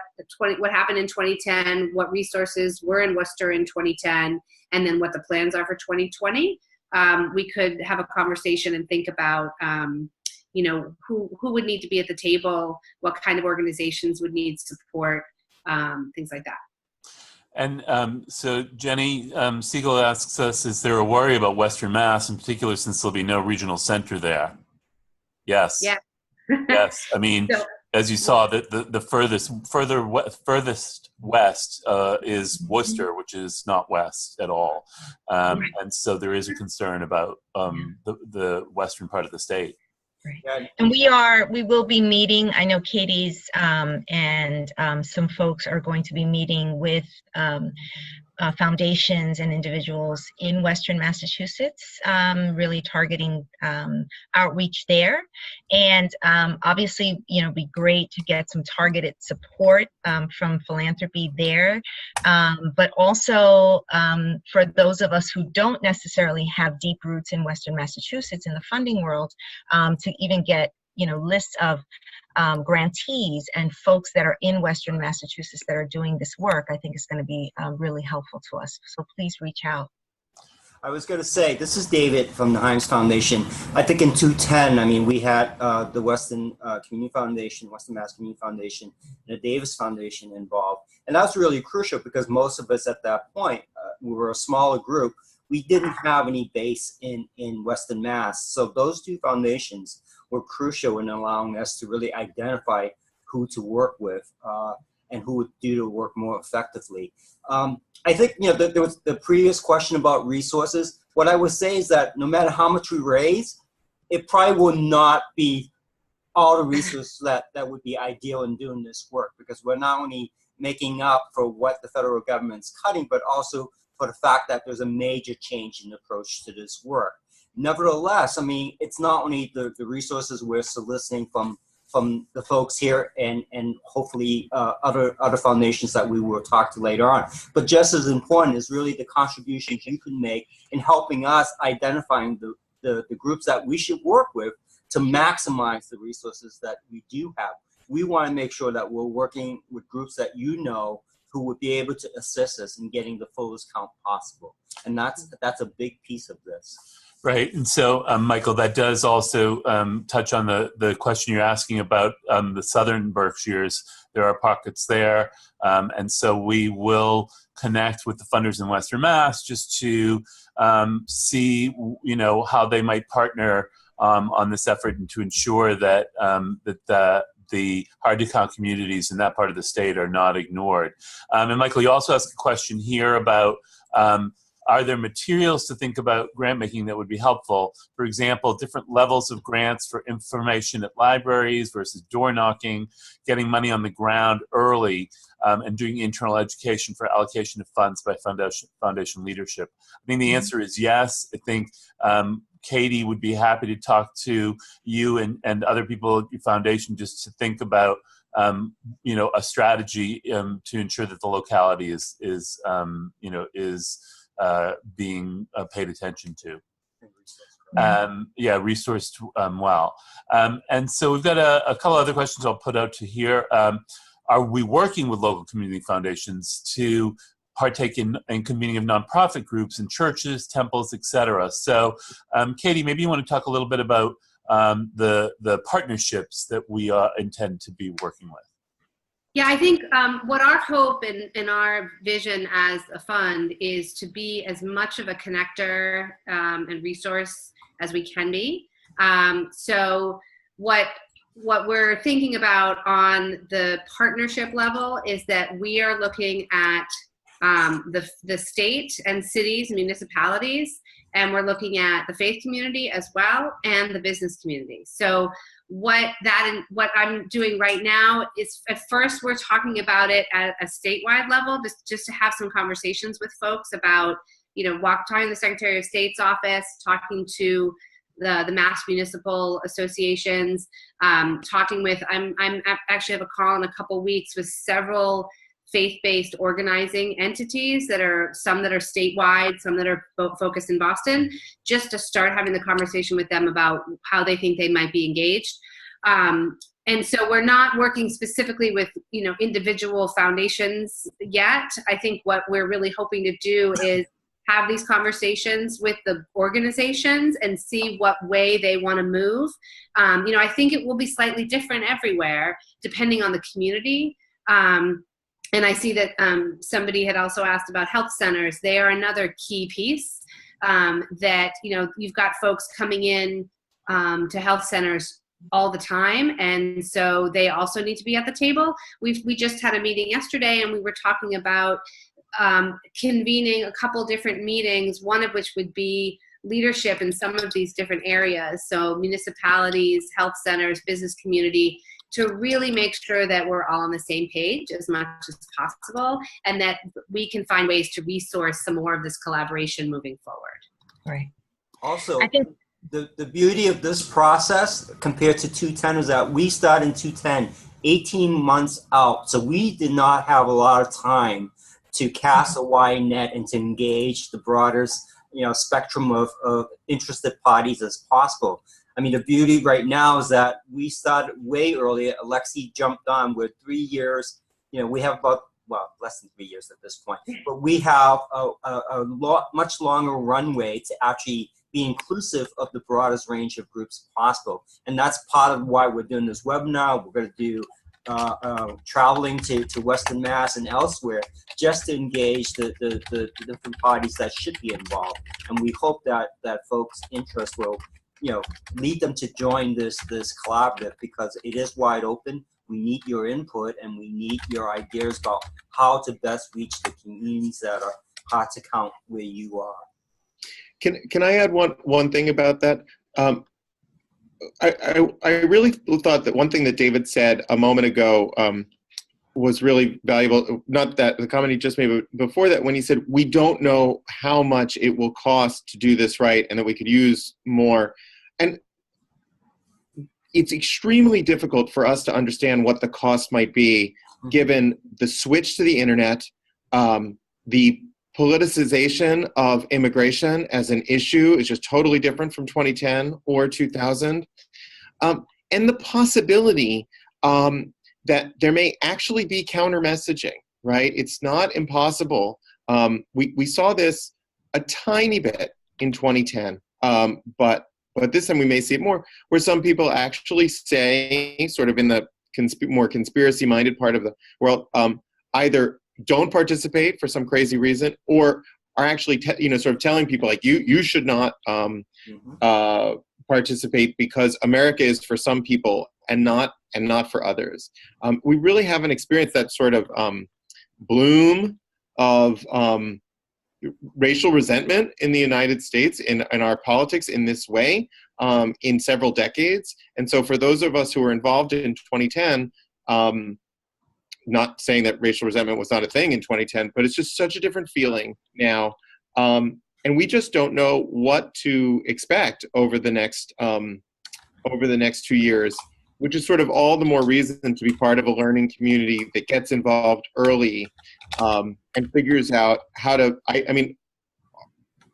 happened in 2010, what resources were in Worcester in 2010, and then what the plans are for 2020, we could have a conversation and think about who would need to be at the table, what kind of organizations would need support, things like that. And so Jenny Siegel asks us, is there a worry about Western Mass, in particular, since there'll be no regional center there? Yes. Yeah. Yes. I mean, as you saw, the furthest west is Worcester, which is not west at all. And so there is a concern about the western part of the state. Right. And we will be meeting, I know Katie's and some folks are going to be meeting with foundations and individuals in Western Massachusetts, really targeting outreach there. And obviously, it'd be great to get some targeted support from philanthropy there. But also for those of us who don't necessarily have deep roots in Western Massachusetts in the funding world, to even get lists of grantees and folks that are in Western Massachusetts that are doing this work, I think is going to be really helpful to us. So please reach out. I was going to say, this is David from the Heinz Foundation. I think in 2010, we had the Western Community Foundation, Western Mass Community Foundation, and the Davis Foundation involved. And that was really crucial because most of us at that point, we were a smaller group. We didn't have any base in Western Mass. So those two foundations were crucial in allowing us to really identify who to work with and who would do the work more effectively. I think, there was the previous question about resources. What I would say is that no matter how much we raise, it probably will not be all the resources that would be ideal in doing this work, because we're not only making up for what the federal government's cutting, but also for the fact that there's a major change in approach to this work. Nevertheless, it's not only the resources we're soliciting from the folks here and hopefully other foundations that we will talk to later on, but just as important is really the contributions you can make in helping us identifying the groups that we should work with to maximize the resources that we do have. We want to make sure that we're working with groups that who would be able to assist us in getting the fullest count possible. And that's a big piece of this. Right. And so, Michael, that does also touch on the question you're asking about the Southern Berkshires. There are pockets there. And so we will connect with the funders in Western Mass just to see, how they might partner on this effort and to ensure that the hard-to-count communities in that part of the state are not ignored. And Michael, you also asked a question here about are there materials to think about grant making that would be helpful? For example, different levels of grants for information at libraries versus door knocking, getting money on the ground early, and doing internal education for allocation of funds by foundation leadership. I think the answer is yes. I think Katie would be happy to talk to you and other people at your foundation just to think about a strategy to ensure that the locality is being paid attention to. Resourced well. And so we've got a couple other questions I'll put out to here. Are we working with local community foundations to partake in convening of nonprofit groups in churches, temples, etc.? So, Katie, maybe you want to talk a little bit about the partnerships that we intend to be working with. Yeah, I think what our hope and our vision as a fund is to be as much of a connector and resource as we can be. So what we're thinking about on the partnership level is that we are looking at the state and cities and municipalities, and we're looking at the faith community as well and the business community. So what I'm doing right now is, at first we're talking about it at a statewide level, just to have some conversations with folks about, talking to the Secretary of State's office, talking to the Mass Municipal Associations, talking with, I'm actually have a call in a couple weeks with several faith-based organizing entities some that are statewide, some that are focused in Boston, just to start having the conversation with them about how they think they might be engaged. And so we're not working specifically with, individual foundations yet. I think what we're really hoping to do is have these conversations with the organizations and see what way they want to move. I think it will be slightly different everywhere, depending on the community. And I see that somebody had also asked about health centers. They are another key piece that, you've got folks coming in to health centers all the time. And so they also need to be at the table. We just had a meeting yesterday, and we were talking about convening a couple different meetings, one of which would be leadership in some of these different areas. So municipalities, health centers, business community, to really make sure that we're all on the same page as much as possible, and that we can find ways to resource some more of this collaboration moving forward. Right. Also, I think the beauty of this process compared to 210 is that we started in 210 18 months out. So we did not have a lot of time to cast a wide net and to engage the broadest, spectrum of interested parties as possible. I mean, the beauty right now is that we started way earlier. Alexie jumped on with 3 years. We have about, less than 3 years at this point, but we have much longer runway to actually be inclusive of the broadest range of groups possible. And that's part of why we're doing this webinar. We're going to do traveling to Western Mass and elsewhere just to engage the different parties that should be involved. And we hope that folks' interest will lead them to join this collaborative, because it is wide open. We need your input, and we need your ideas about how to best reach the communities that are hard to count where you are. Can I add one thing about that? I really thought that one thing that David said a moment ago was really valuable. Not that the comment he just made, but before that, when he said, we don't know how much it will cost to do this right, and that we could use more. And it's extremely difficult for us to understand what the cost might be, given the switch to the internet, the politicization of immigration as an issue is just totally different from 2010 or 2000. And the possibility that there may actually be counter messaging, right? It's not impossible. We saw this a tiny bit in 2010, but this time we may see it more, where some people actually say, sort of in the more conspiracy-minded part of the world, either don't participate for some crazy reason, or are actually sort of telling people like you should not participate because America is for some people and not for others. We really haven't experienced that sort of bloom of racial resentment in the United States in our politics in this way in several decades. And so for those of us who were involved in 2010, not saying that racial resentment was not a thing in 2010, but it's just such a different feeling now. And we just don't know what to expect over the next 2 years, which is sort of all the more reason to be part of a learning community that gets involved early and figures out how to,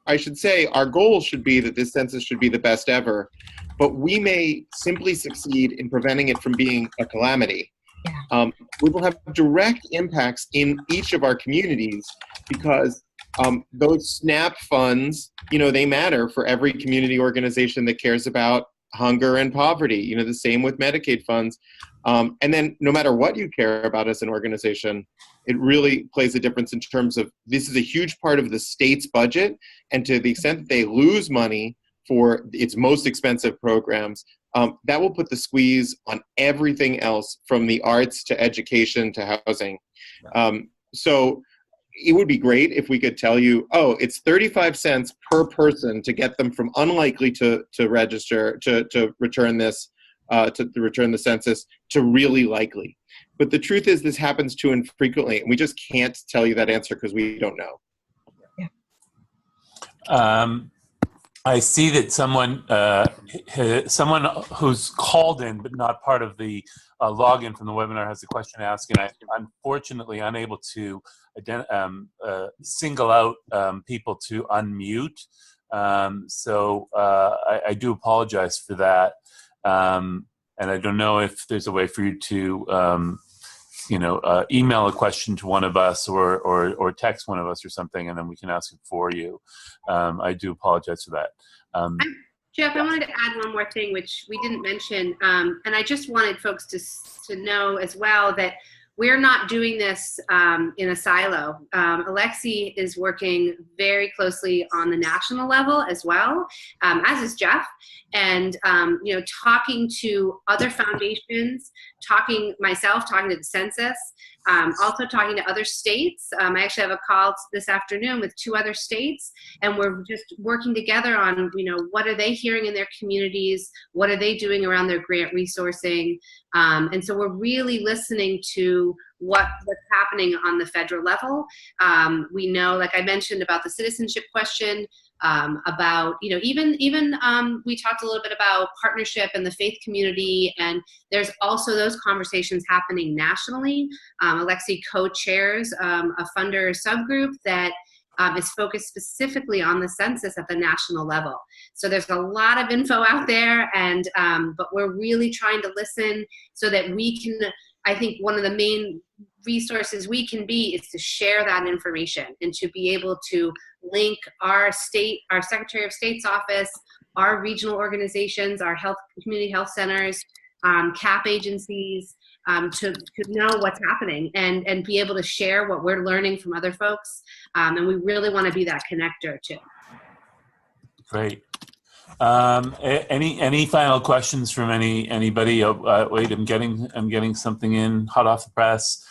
I should say our goal should be that this census should be the best ever, but we may simply succeed in preventing it from being a calamity. We will have direct impacts in each of our communities because those SNAP funds, they matter for every community organization that cares about hunger and poverty, the same with Medicaid funds. And then no matter what you care about as an organization, it really plays a difference in terms of this is a huge part of the state's budget. And to the extent that they lose money for its most expensive programs, that will put the squeeze on everything else from the arts to education to housing. So it would be great if we could tell you, it's 35 cents per person to get them from unlikely to register, to return this, to return the census, to really likely. But the truth is this happens too infrequently, and we just can't tell you that answer because we don't know. I see that someone who's called in but not part of the login from the webinar has a question to ask, and I'm unfortunately unable to single out people to unmute. So I do apologize for that, and I don't know if there's a way for you to email a question to one of us or text one of us or something, and then we can ask it for you. I do apologize for that. Jeff, I wanted to add one more thing, which we didn't mention, and I just wanted folks to know as well that we're not doing this in a silo. Alexie is working very closely on the national level as well, as is Jeff, and talking to other foundations, talking to the census, also talking to other states. I actually have a call this afternoon with 2 other states, and we're just working together on, what are they hearing in their communities? What are they doing around their grant resourcing? And so we're really listening to what's happening on the federal level. We know, like I mentioned, about the citizenship question, about, even we talked a little bit about partnership and the faith community, and there's also those conversations happening nationally. Alexie co-chairs a funder subgroup that is focused specifically on the census at the national level. So there's a lot of info out there, and but we're really trying to listen so that we can, I think one of the main resources we can be is to share that information and to be able to link our Secretary of State's office, our regional organizations, our community health centers, CAP agencies, to know what's happening and be able to share what we're learning from other folks. And we really want to be that connector too. Great. Any final questions from anybody? Wait, I'm getting something in hot off the press.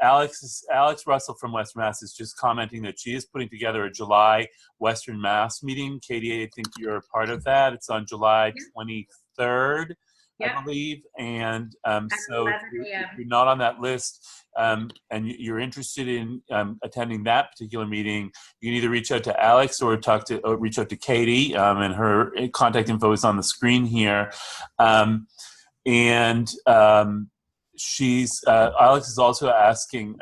Alex Russell from West Mass is just commenting that she is putting together a July Western Mass meeting. Katie, I think you're a part of that. It's on July 23rd, I believe. And so if you're not on that list and you're interested in attending that particular meeting, you can either reach out to Alex or reach out to Katie, and her contact info is on the screen here. Alex is also asking,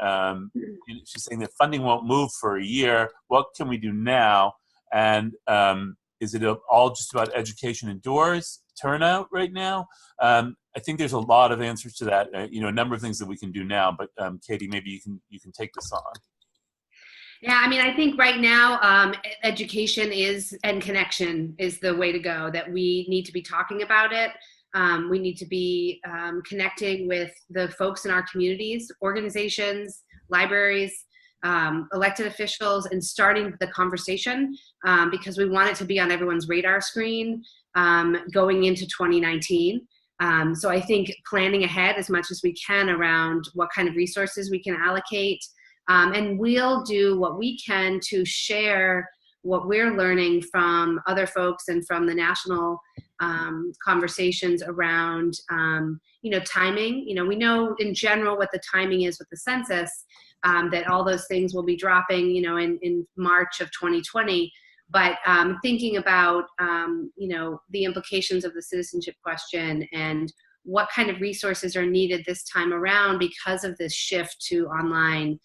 she's saying that funding won't move for a year. What can we do now? And is it all just about education indoors, turnout right now? I think there's a lot of answers to that. A number of things that we can do now. But Katie, maybe you can take this on. Yeah, I mean, I think right now, education and connection is the way to go. That we need to be talking about it. We need to be connecting with the folks in our communities, organizations, libraries, elected officials, and starting the conversation because we want it to be on everyone's radar screen going into 2019. So I think planning ahead as much as we can around what kind of resources we can allocate, and we'll do what we can to share what we're learning from other folks and from the national conversations around, timing. We know in general what the timing is with the census, that all those things will be dropping, in March of 2020. But thinking about, the implications of the citizenship question and what kind of resources are needed this time around because of this shift to online.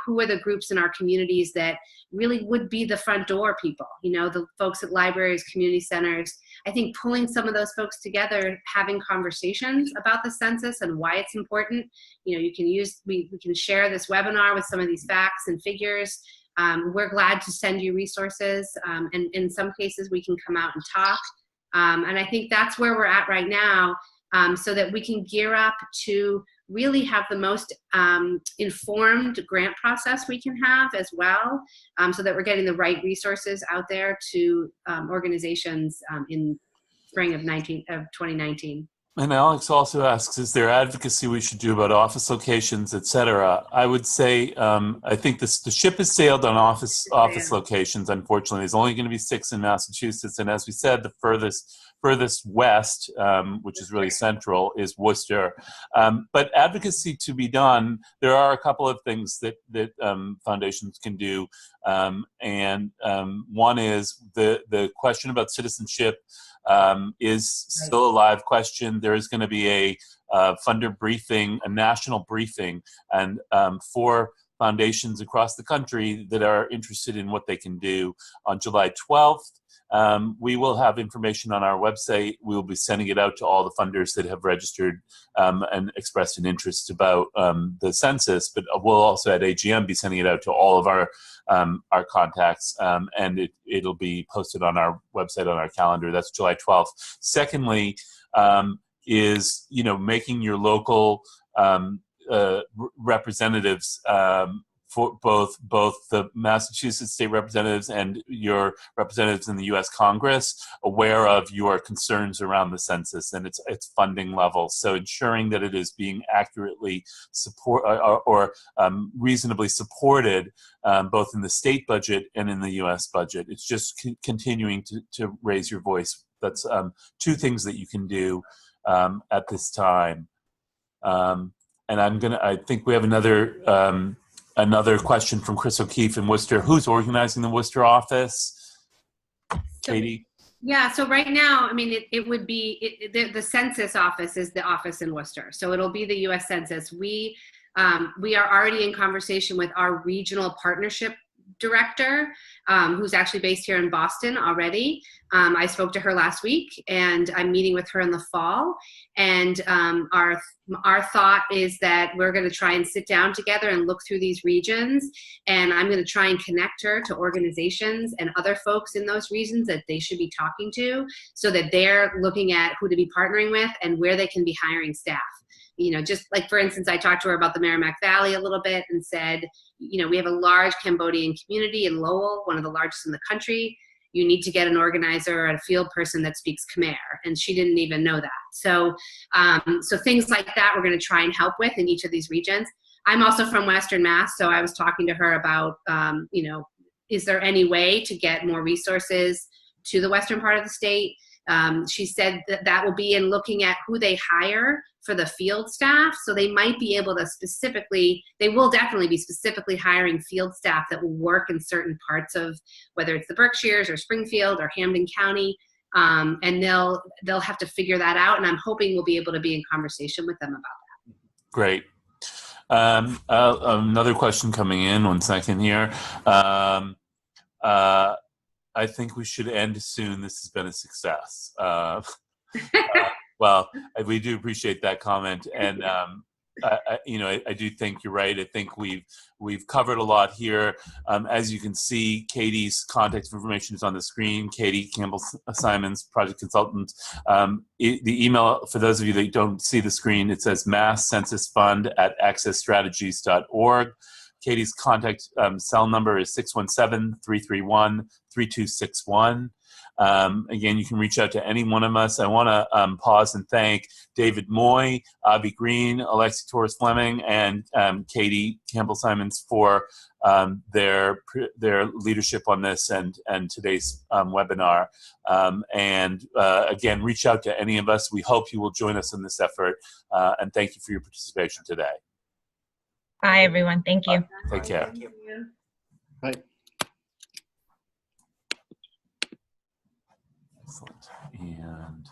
Who are the groups in our communities that really would be the front door people, the folks at libraries, community centers. I think pulling some of those folks together, having conversations about the census and why it's important. We can share this webinar with some of these facts and figures. We're glad to send you resources. And in some cases we can come out and talk. And I think that's where we're at right now, so that we can gear up to really have the most informed grant process we can have as well, so that we're getting the right resources out there to organizations in spring of 2019. And Alex also asks, is there advocacy we should do about office locations, et cetera? I would say, I think the ship has sailed on office locations, unfortunately. There's only going to be 6 in Massachusetts. And as we said, the furthest west, which is really central, is Worcester. But advocacy to be done, there are a couple of things that foundations can do. And one is the question about citizenship is still a live question. There is going to be a funder briefing, a national briefing, and for foundations across the country that are interested in what they can do on July 12th. We will have information on our website. We will be sending it out to all the funders that have registered and expressed an interest about the census, but we'll also at AGM be sending it out to all of our contacts, and it'll be posted on our website on our calendar. That's July 12th. Secondly, is making your local representatives for both the Massachusetts state representatives and your representatives in the U.S. Congress aware of your concerns around the census and its funding levels. So ensuring that it is being accurately reasonably supported both in the state budget and in the U.S. budget. It's just continuing to raise your voice. That's two things that you can do at this time. And I think we have another question from Chris O'Keefe in Worcester. Who's organizing the Worcester office? Katie? Yeah, so right now, I mean, it would be, the census office is the office in Worcester. So it'll be the U.S. Census. We are already in conversation with our regional partnership director, who's actually based here in Boston already. I spoke to her last week, and I'm meeting with her in the fall. And our thought is that we're going to try and sit down together and look through these regions. And I'm going to try and connect her to organizations and other folks in those regions that they should be talking to, so that they're looking at who to be partnering with and where they can be hiring staff. You know, just like, for instance, I talked to her about the Merrimack Valley a little bit and said, you know, we have a large Cambodian community in Lowell, one of the largest in the country. You need to get an organizer or a field person that speaks Khmer. And she didn't even know that. So, so things like that we're going to try and help with in each of these regions. I'm also from Western Mass, so I was talking to her about, you know, is there any way to get more resources to the western part of the state? She said that will be in looking at who they hire for the field staff. So they might be able to they will definitely be specifically hiring field staff that will work in certain parts of, whether it's the Berkshires or Springfield or Hampden County. And they'll have to figure that out. And I'm hoping we'll be able to be in conversation with them about that. Great. Another question coming in, 1 second here. I think we should end soon. This has been a success. Well, we do appreciate that comment, and I do think you're right. I think we've covered a lot here. As you can see, Katie's contact information is on the screen. Katie Campbell Simons, project consultant. The email, for those of you that don't see the screen, it says masscensusfund@accessstrategies.org. Katie's contact cell number is 617-331-3261. Again, you can reach out to any one of us. I want to pause and thank David Moy, Avi Green, Alexie Torres Fleming, and Katie Campbell Simons for their leadership on this and today's webinar. Again, reach out to any of us. We hope you will join us in this effort, and thank you for your participation today. Bye, everyone. Thank you. Take care. Thank you. Bye. Excellent. And